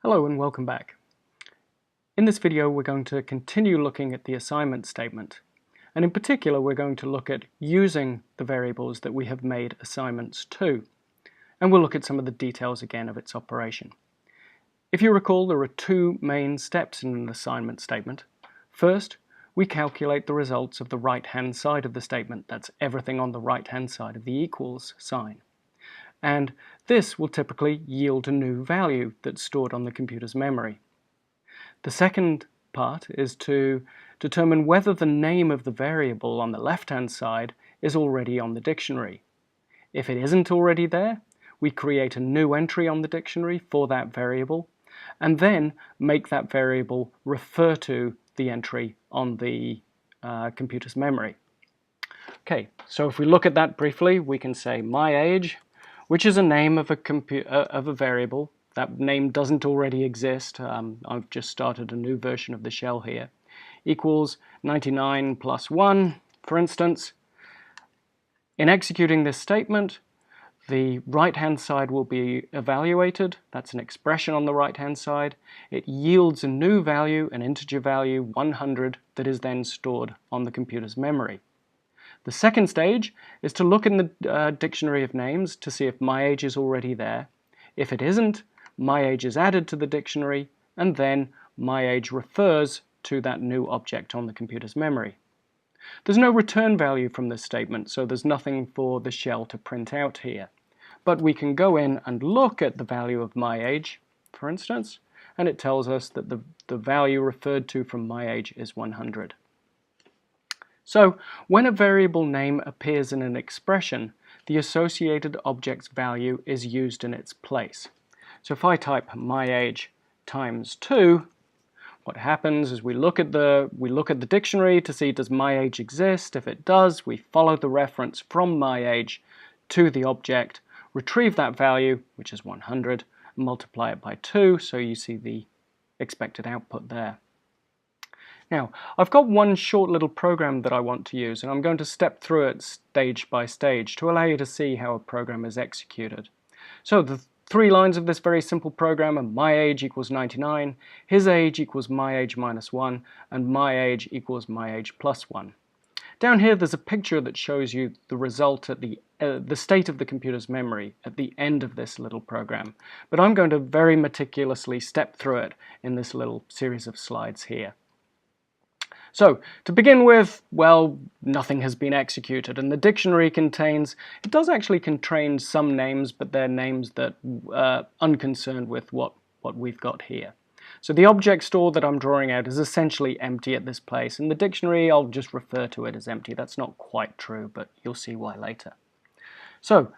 Hello and welcome back. In this video we're going to continue looking at the assignment statement, and in particular we're going to look at using the variables that we have made assignments to, and we'll look at some of the details again of its operation. If you recall, there are two main steps in an assignment statement. First, we calculate the results of the right-hand side of the statement. That's everything on the right-hand side of the equals sign. And this will typically yield a new value that's stored on the computer's memory. The second part is to determine whether the name of the variable on the left-hand side is already on the dictionary. If it isn't already there, we create a new entry on the dictionary for that variable, and then make that variable refer to the entry on the computer's memory. Okay, so if we look at that briefly, we can say my age, which is a name of a variable. That name doesn't already exist. I've just started a new version of the shell here. Equals 99 plus 1, for instance. In executing this statement, the right-hand side will be evaluated. That's an expression on the right-hand side. It yields a new value, an integer value, 100, that is then stored on the computer's memory. The second stage is to look in the dictionary of names to see if my age is already there. If it isn't, my age is added to the dictionary, and then my age refers to that new object on the computer's memory. There's no return value from this statement, so there's nothing for the shell to print out here. But we can go in and look at the value of my age, for instance, and it tells us that the value referred to from my age is 100. So, when a variable name appears in an expression, the associated object's value is used in its place. So if I type my age times 2, what happens is we look at the dictionary to see, does my age exist? If it does, we follow the reference from my age to the object, retrieve that value, which is 100, and multiply it by 2, so you see the expected output there. Now, I've got one short little program that I want to use, and I'm going to step through it stage by stage to allow you to see how a program is executed. So the 3 lines of this very simple program are my age equals 99, his age equals my age minus 1, and my age equals my age plus 1. Down here there's a picture that shows you the result at the state of the computer's memory at the end of this little program. But I'm going to very meticulously step through it in this little series of slides here. So, to begin with, well, nothing has been executed, and the dictionary it does actually contain some names, but they're names that are unconcerned with what we've got here. So the object store that I'm drawing out is essentially empty at this place, and the dictionary, I'll just refer to it as empty. That's not quite true, but you'll see why later. So,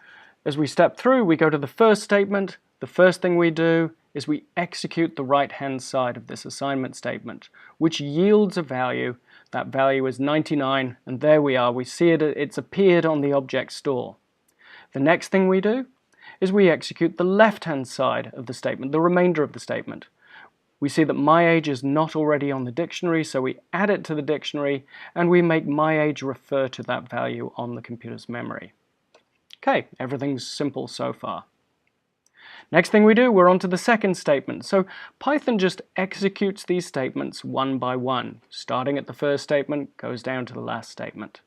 as we step through, we go to the first statement. The first thing we do is we execute the right-hand side of this assignment statement, which yields a value. That value is 99, and there we are. We see it's appeared on the object store. The next thing we do is we execute the left-hand side of the statement, the remainder of the statement. We see that my age is not already on the dictionary, so we add it to the dictionary, and we make my age refer to that value on the computer's memory. Okay, everything's simple so far. Next thing we do, we're on to the second statement. So Python just executes these statements one by one. Starting at the first statement, goes down to the last statement.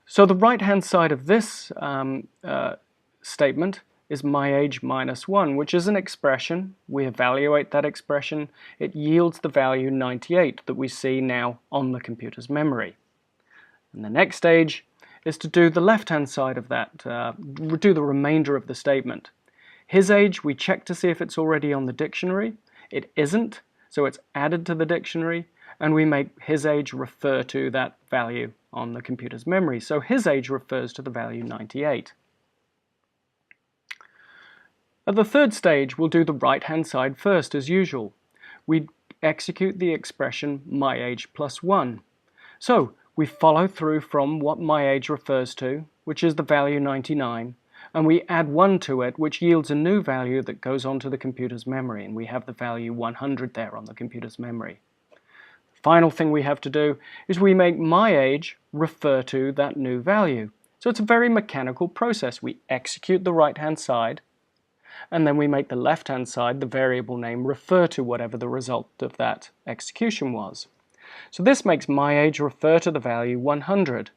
So the right-hand side of this statement is my age minus 1, which is an expression. We evaluate that expression. It yields the value 98 that we see now on the computer's memory. And the next stage is to do the left-hand side of that, do the remainder of the statement. His age, we check to see if it's already on the dictionary. It isn't, so it's added to the dictionary, and we make his age refer to that value on the computer's memory. So his age refers to the value 98. At the third stage, we'll do the right-hand side first, as usual. We execute the expression my age plus 1. So we follow through from what my age refers to, which is the value 99, and we add 1 to it, which yields a new value that goes onto the computer's memory, and we have the value 100 there on the computer's memory. The final thing we have to do is we make my age refer to that new value. So it's a very mechanical process. We execute the right-hand side, and then we make the left-hand side, the variable name, refer to whatever the result of that execution was. So this makes myAge refer to the value 100,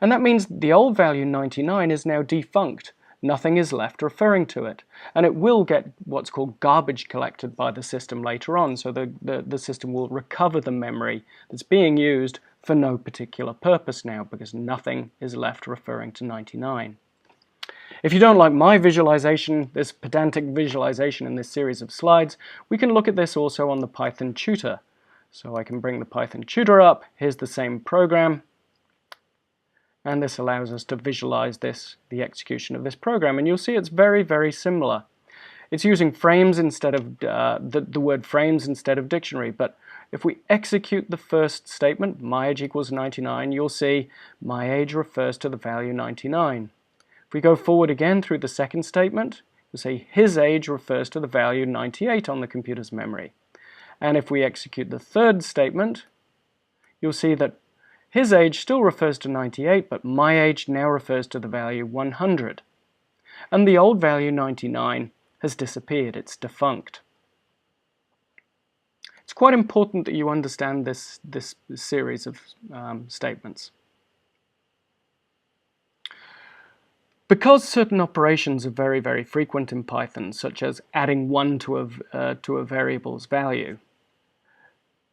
and that means the old value 99 is now defunct. Nothing is left referring to it, and it will get what's called garbage collected by the system later on, so the system will recover the memory that's being used for no particular purpose now, because nothing is left referring to 99. If you don't like my visualization, this pedantic visualization in this series of slides, we can look at this also on the Python tutor. So I can bring the Python tutor up, here's the same program, and this allows us to visualize the execution of this program, and you'll see it's very, very similar. It's using frames instead of the word frames instead of dictionary, but if we execute the first statement, myAge equals 99, you'll see myAge refers to the value 99. If we go forward again through the second statement, you'll see his age refers to the value 98 on the computer's memory. And if we execute the third statement, you'll see that his age still refers to 98, but myAge now refers to the value 100. And the old value 99 has disappeared, it's defunct. It's quite important that you understand this series of statements. Because certain operations are very, very frequent in Python, such as adding 1 to a variable's value,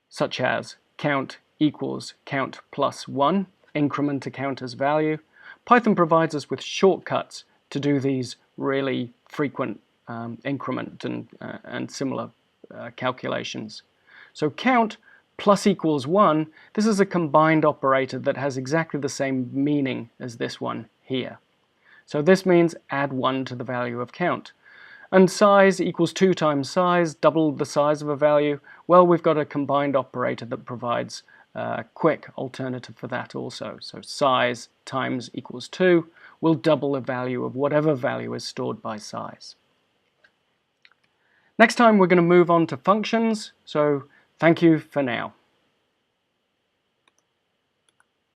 such as count equals count plus 1, increment a counter's value, Python provides us with shortcuts to do these really frequent increment and similar calculations. So count plus equals 1, this is a combined operator that has exactly the same meaning as this one here. So this means add 1 to the value of count. And size equals 2 times size, double the size of a value. Well, we've got a combined operator that provides a quick alternative for that also. So size times equals 2 will double the value of whatever value is stored by size. Next time we're going to move on to functions, so thank you for now.